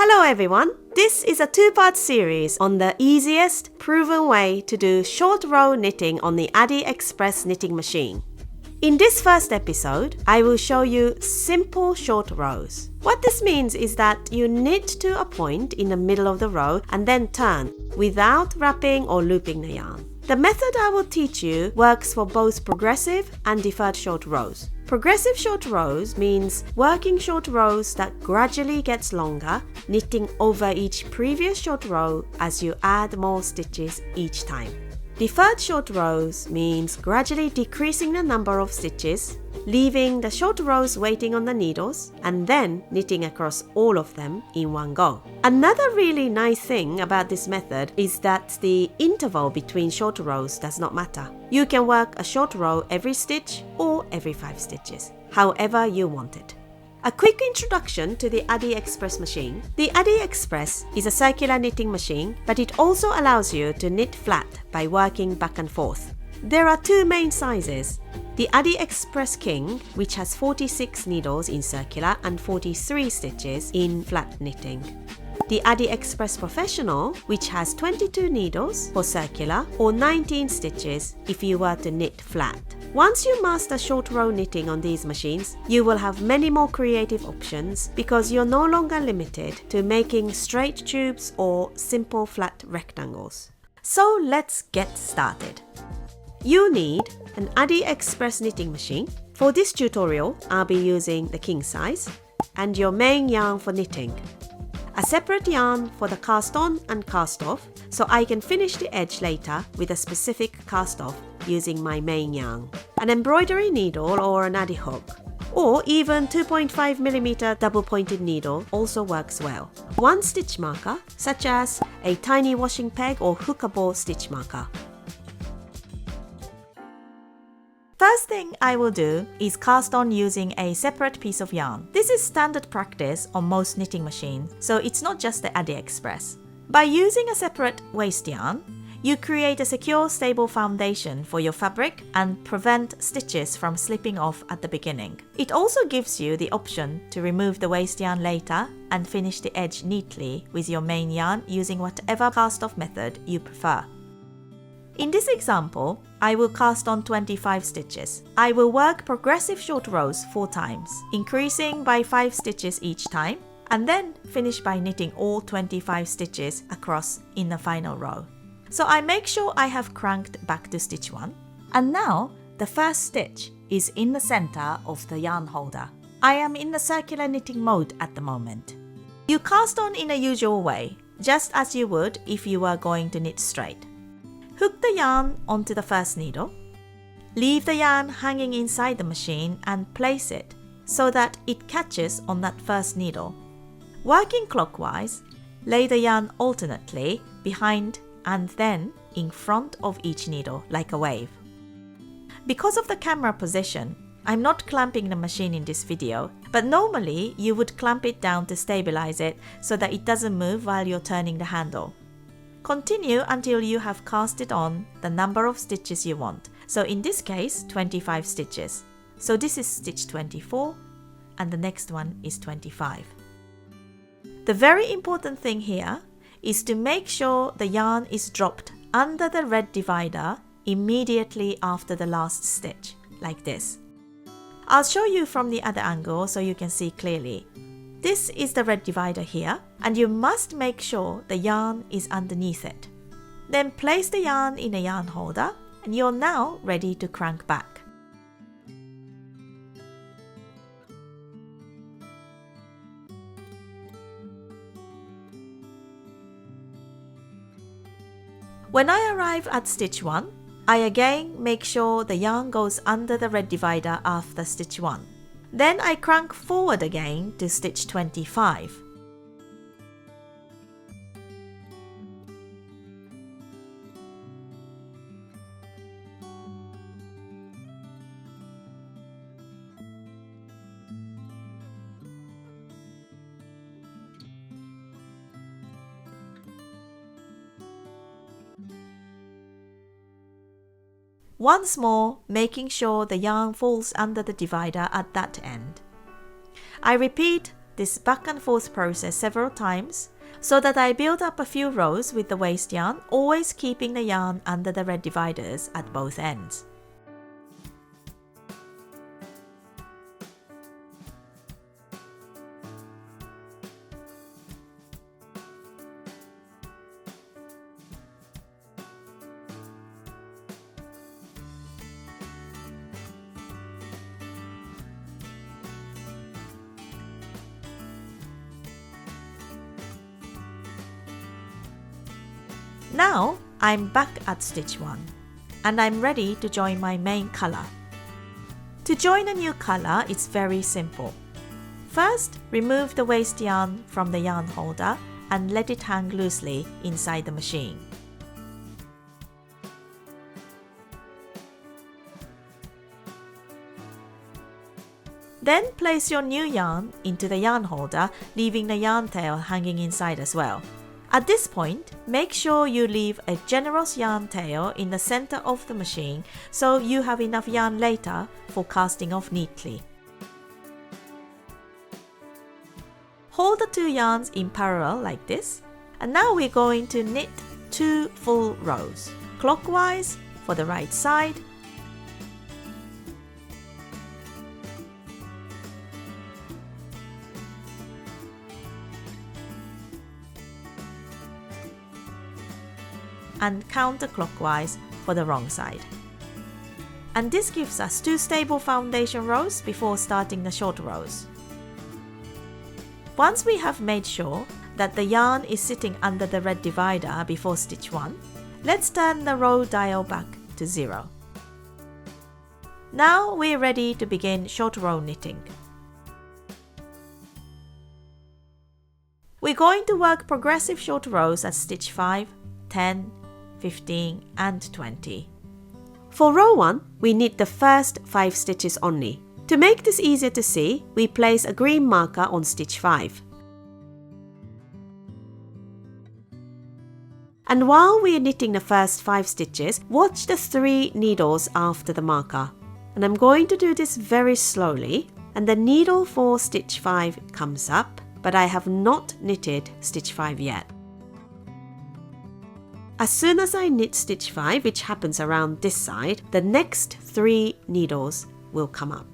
Hello everyone! This is a two-part series on the easiest, proven way to do short row knitting on the Addi Express knitting machine. In this first episode, I will show you simple short rows. What this means is that you knit to a point in the middle of the row and then turn without wrapping or looping the yarn. The method I will teach you works for both progressive and deferred short rows. Progressive short rows means working short rows that gradually gets longer, knitting over each previous short row as you add more stitches each time. Deferred short rows means gradually decreasing the number of stitches, leaving the short rows waiting on the needles, and then knitting across all of them in one go. Another really nice thing about this method is that the interval between short rows does not matter. You can work a short row every stitch or every 5 stitches, however you want it. A quick introduction to the Addi Express machine. The Addi Express is a circular knitting machine, but it also allows you to knit flat by working back and forth. There are 2 main sizes. The Addi Express King, which has 46 needles in circular and 43 stitches in flat knitting. The Addi Express Professional, which has 22 needles for circular or 19 stitches if you were to knit flat. Once you master short row knitting on these machines, you will have many more creative options because you're no longer limited to making straight tubes or simple flat rectangles. So let's get started. You need an Addi Express knitting machine. For this tutorial, I'll be using the king size and your main yarn for knitting. A separate yarn for the cast on and cast off, so I can finish the edge later with a specific cast off using my main yarn. An embroidery needle or an addi hook, or even 2.5mm double pointed needle also works well. One stitch marker, such as a tiny washing peg or hookable stitch marker. First thing I will do is cast on using a separate piece of yarn. This is standard practice on most knitting machines, so it's not just the Addi Express. By using a separate waste yarn, you create a secure, stable foundation for your fabric and prevent stitches from slipping off at the beginning. It also gives you the option to remove the waste yarn later and finish the edge neatly with your main yarn using whatever cast-off method you prefer. In this example, I will cast on 25 stitches. I will work progressive short rows 4 times, increasing by 5 stitches each time, and then finish by knitting all 25 stitches across in the final row. So I make sure I have cranked back to stitch 1. And now, the first stitch is in the center of the yarn holder. I am in the circular knitting mode at the moment. You cast on in a usual way, just as you would if you were going to knit straight. Hook the yarn onto the first needle. Leave the yarn hanging inside the machine and place it so that it catches on that first needle. Working clockwise, lay the yarn alternately behind and then in front of each needle like a wave. Because of the camera position, I'm not clamping the machine in this video, but normally you would clamp it down to stabilize it so that it doesn't move while you're turning the handle. Continue until you have casted on the number of stitches you want. So in this case, 25 stitches. So this is stitch 24 and the next one is 25. The very important thing here is to make sure the yarn is dropped under the red divider immediately after the last stitch, like this. I'll show you from the other angle so you can see clearly. This is the red divider here, and you must make sure the yarn is underneath it. Then place the yarn in a yarn holder, and you're now ready to crank back. When I arrive at stitch 1, I again make sure the yarn goes under the red divider after stitch 1. Then I crank forward again to stitch 25. Once more, making sure the yarn falls under the divider at that end. I repeat this back and forth process several times so that I build up a few rows with the waste yarn, always keeping the yarn under the red dividers at both ends. Now I'm back at stitch 1 and I'm ready to join my main color. To join a new color, it's very simple. First, remove the waste yarn from the yarn holder and let it hang loosely inside the machine. Then place your new yarn into the yarn holder, leaving the yarn tail hanging inside as well. At this point, make sure you leave a generous yarn tail in the center of the machine so you have enough yarn later for casting off neatly. Hold the two yarns in parallel like this, and now we're going to knit 2 full rows, clockwise for the right side, and counterclockwise for the wrong side. And this gives us 2 stable foundation rows before starting the short rows. Once we have made sure that the yarn is sitting under the red divider before stitch 1, let's turn the row dial back to 0. Now we're ready to begin short row knitting. We're going to work progressive short rows at stitch 5, 10, 15 and 20. For row 1, we knit the first 5 stitches only. To make this easier to see, we place a green marker on stitch 5. And while we are knitting the first 5 stitches, watch the 3 needles after the marker. And I'm going to do this very slowly, and the needle for stitch 5 comes up, but I have not knitted stitch 5 yet. As soon as I knit stitch 5, which happens around this side, the next 3 needles will come up.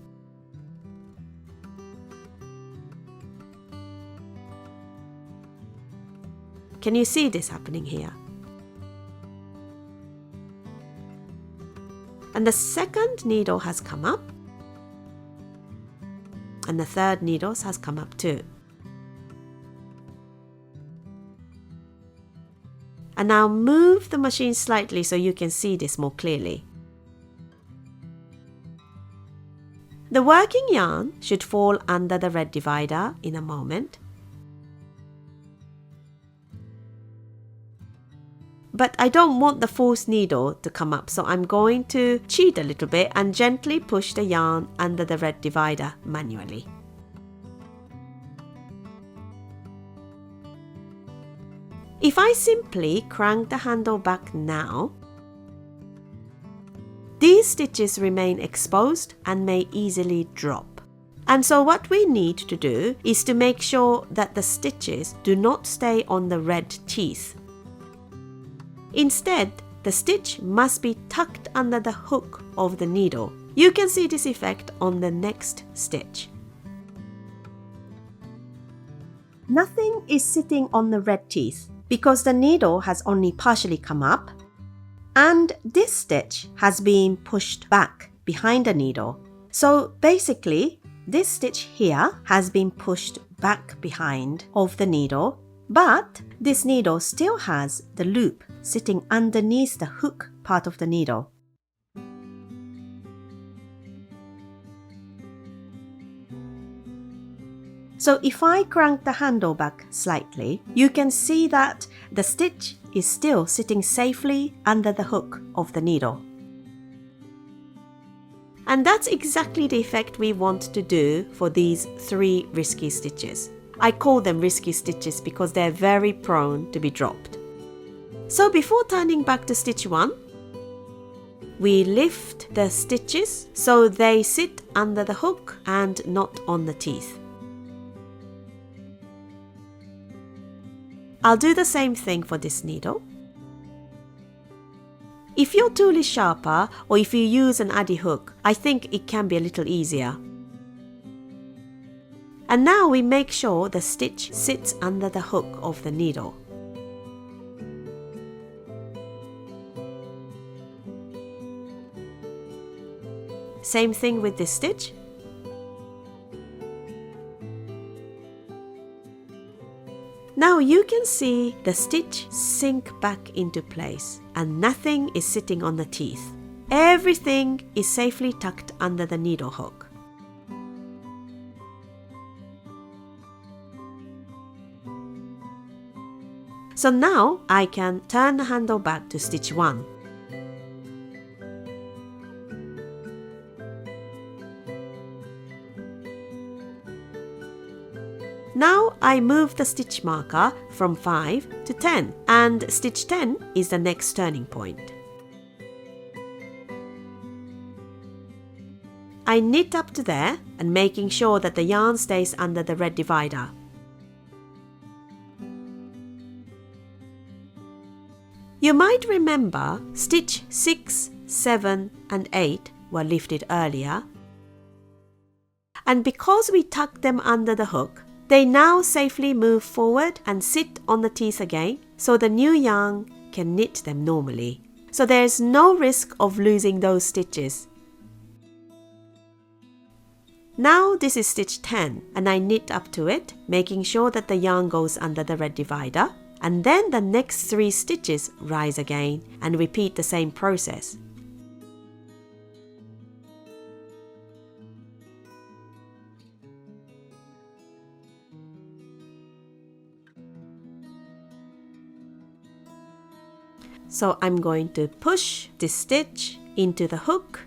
Can you see this happening here? And the second needle has come up, and the third needle has come up too. And now move the machine slightly so you can see this more clearly. The working yarn should fall under the red divider in a moment. But I don't want the false needle to come up, so I'm going to cheat a little bit and gently push the yarn under the red divider manually. If I simply crank the handle back now, these stitches remain exposed and may easily drop. And so what we need to do is to make sure that the stitches do not stay on the red teeth. Instead, the stitch must be tucked under the hook of the needle. You can see this effect on the next stitch. Nothing is sitting on the red teeth because the needle has only partially come up, and this stitch has been pushed back behind the needle. So basically, this stitch here has been pushed back behind of the needle, but this needle still has the loop sitting underneath the hook part of the needle. So if I crank the handle back slightly, you can see that the stitch is still sitting safely under the hook of the needle. And that's exactly the effect we want to do for these 3 risky stitches. I call them risky stitches because they're very prone to be dropped. So before turning back to stitch 1, we lift the stitches so they sit under the hook and not on the teeth. I'll do the same thing for this needle. If your tool is sharper or if you use an Addi hook, I think it can be a little easier. And now we make sure the stitch sits under the hook of the needle. Same thing with this stitch. Now you can see the stitch sink back into place and nothing is sitting on the teeth. Everything is safely tucked under the needle hook. So now I can turn the handle back to stitch 1. Now I move the stitch marker from 5 to 10 and stitch 10 is the next turning point. I knit up to there and making sure that the yarn stays under the red divider. You might remember stitch 6, 7 and 8 were lifted earlier, and because we tucked them under the hook, they now safely move forward and sit on the teeth again, so the new yarn can knit them normally. So there is no risk of losing those stitches. Now this is stitch 10 and I knit up to it, making sure that the yarn goes under the red divider, and then the next 3 stitches rise again and repeat the same process. So I'm going to push this stitch into the hook.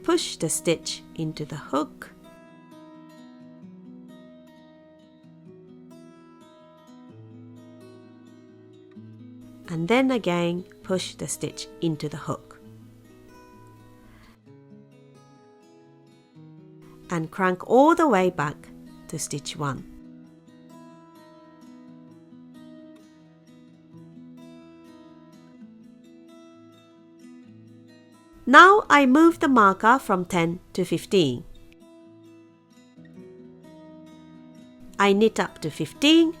Push the stitch into the hook. And then again push the stitch into the hook. And crank all the way back to stitch 1. Now I move the marker from 10 to 15. I knit up to 15.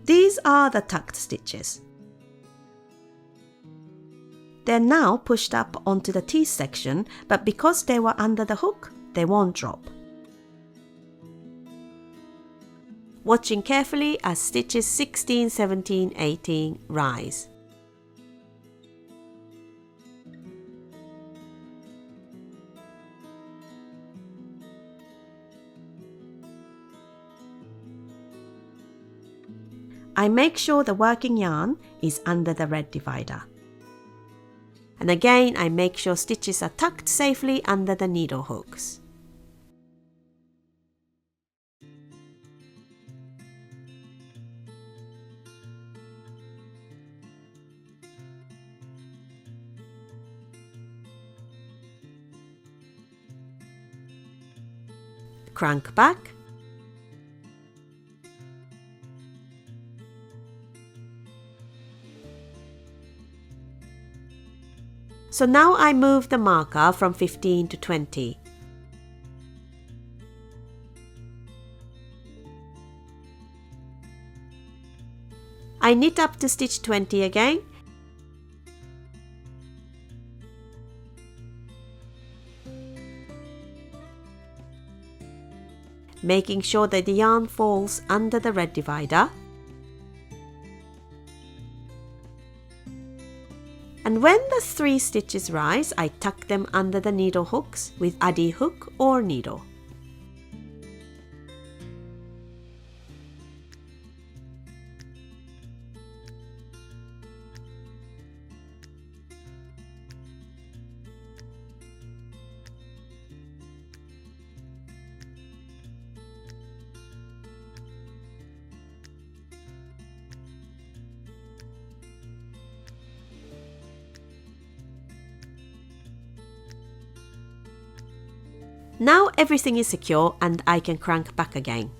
These are the tucked stitches. They're now pushed up onto the teeth section, but because they were under the hook, they won't drop. Watching carefully as stitches 16, 17, 18 rise. I make sure the working yarn is under the red divider. And again, I make sure stitches are tucked safely under the needle hooks. Crank back. So now I move the marker from 15 to 20. I knit up to stitch 20 again. Making sure that the yarn falls under the red divider. And when the 3 stitches rise, I tuck them under the needle hooks with Addi hook or needle. Now everything is secure and I can crank back again.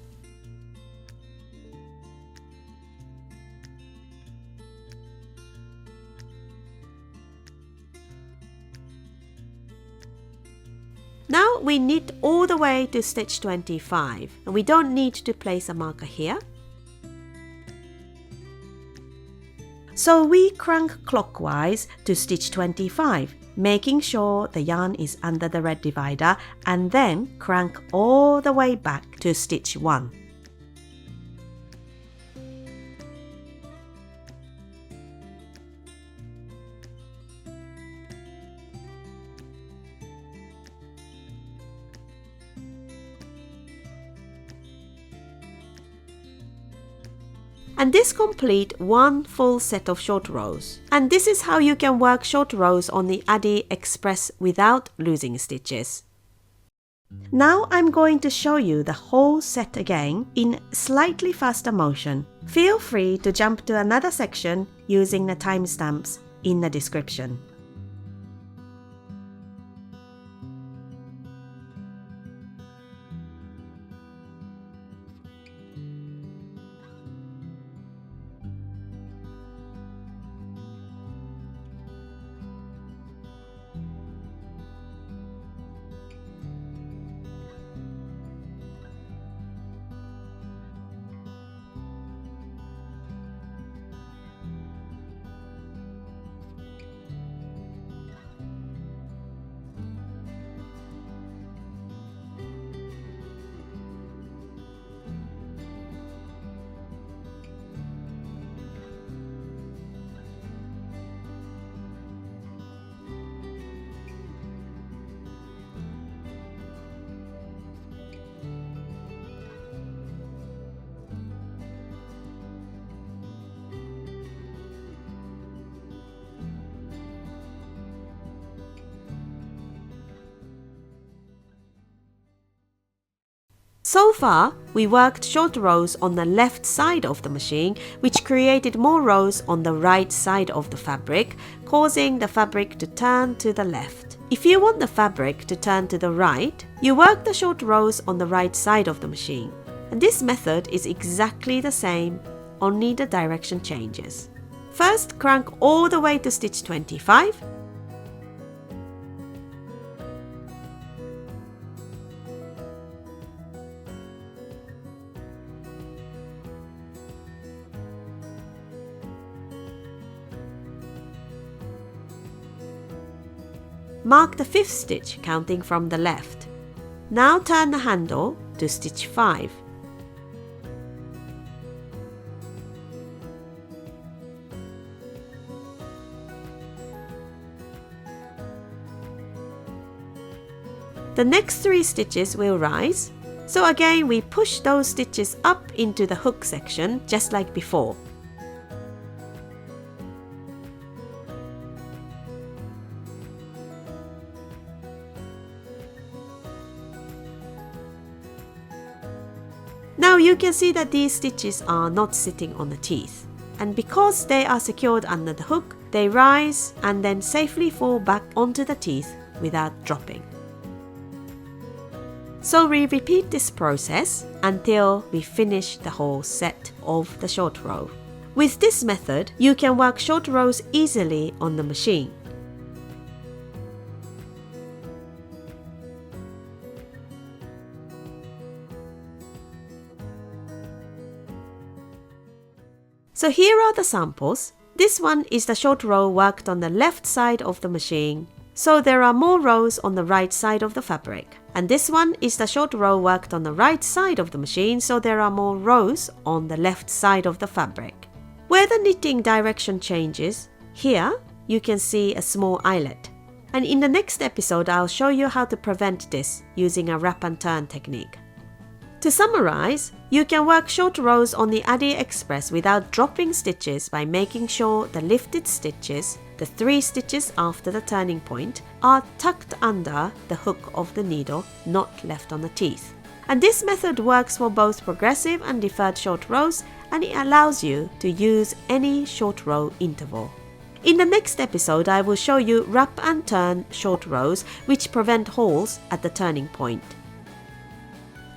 Now we knit all the way to stitch 25 and we don't need to place a marker here. So we crank clockwise to stitch 25, making sure the yarn is under the red divider, and then crank all the way back to stitch 1. And this complete one full set of short rows. And this is how you can work short rows on the Addi Express without losing stitches. Now I'm going to show you the whole set again in slightly faster motion. Feel free to jump to another section using the timestamps in the description. So far, we worked short rows on the left side of the machine, which created more rows on the right side of the fabric, causing the fabric to turn to the left. If you want the fabric to turn to the right, you work the short rows on the right side of the machine. And this method is exactly the same, only the direction changes. First, crank all the way to stitch 25. Mark the 5th stitch counting from the left. Now turn the handle to stitch 5. The next 3 stitches will rise, so again we push those stitches up into the hook section just like before. Now you can see that these stitches are not sitting on the teeth, and because they are secured under the hook, they rise and then safely fall back onto the teeth without dropping. So we repeat this process until we finish the whole set of the short row. With this method, you can work short rows easily on the machine. So here are the samples. This one is the short row worked on the left side of the machine, so there are more rows on the right side of the fabric. And this one is the short row worked on the right side of the machine, so there are more rows on the left side of the fabric. Where the knitting direction changes, here you can see a small eyelet. And in the next episode, I'll show you how to prevent this using a wrap and turn technique. To summarize, you can work short rows on the Addi Express without dropping stitches by making sure the lifted stitches, the 3 stitches after the turning point, are tucked under the hook of the needle, not left on the teeth. And this method works for both progressive and deferred short rows, and it allows you to use any short row interval. In the next episode, I will show you wrap and turn short rows which prevent holes at the turning point.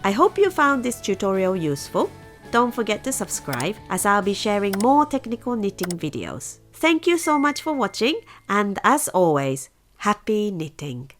I hope you found this tutorial useful. Don't forget to subscribe as I'll be sharing more technical knitting videos. Thank you so much for watching, and as always, happy knitting!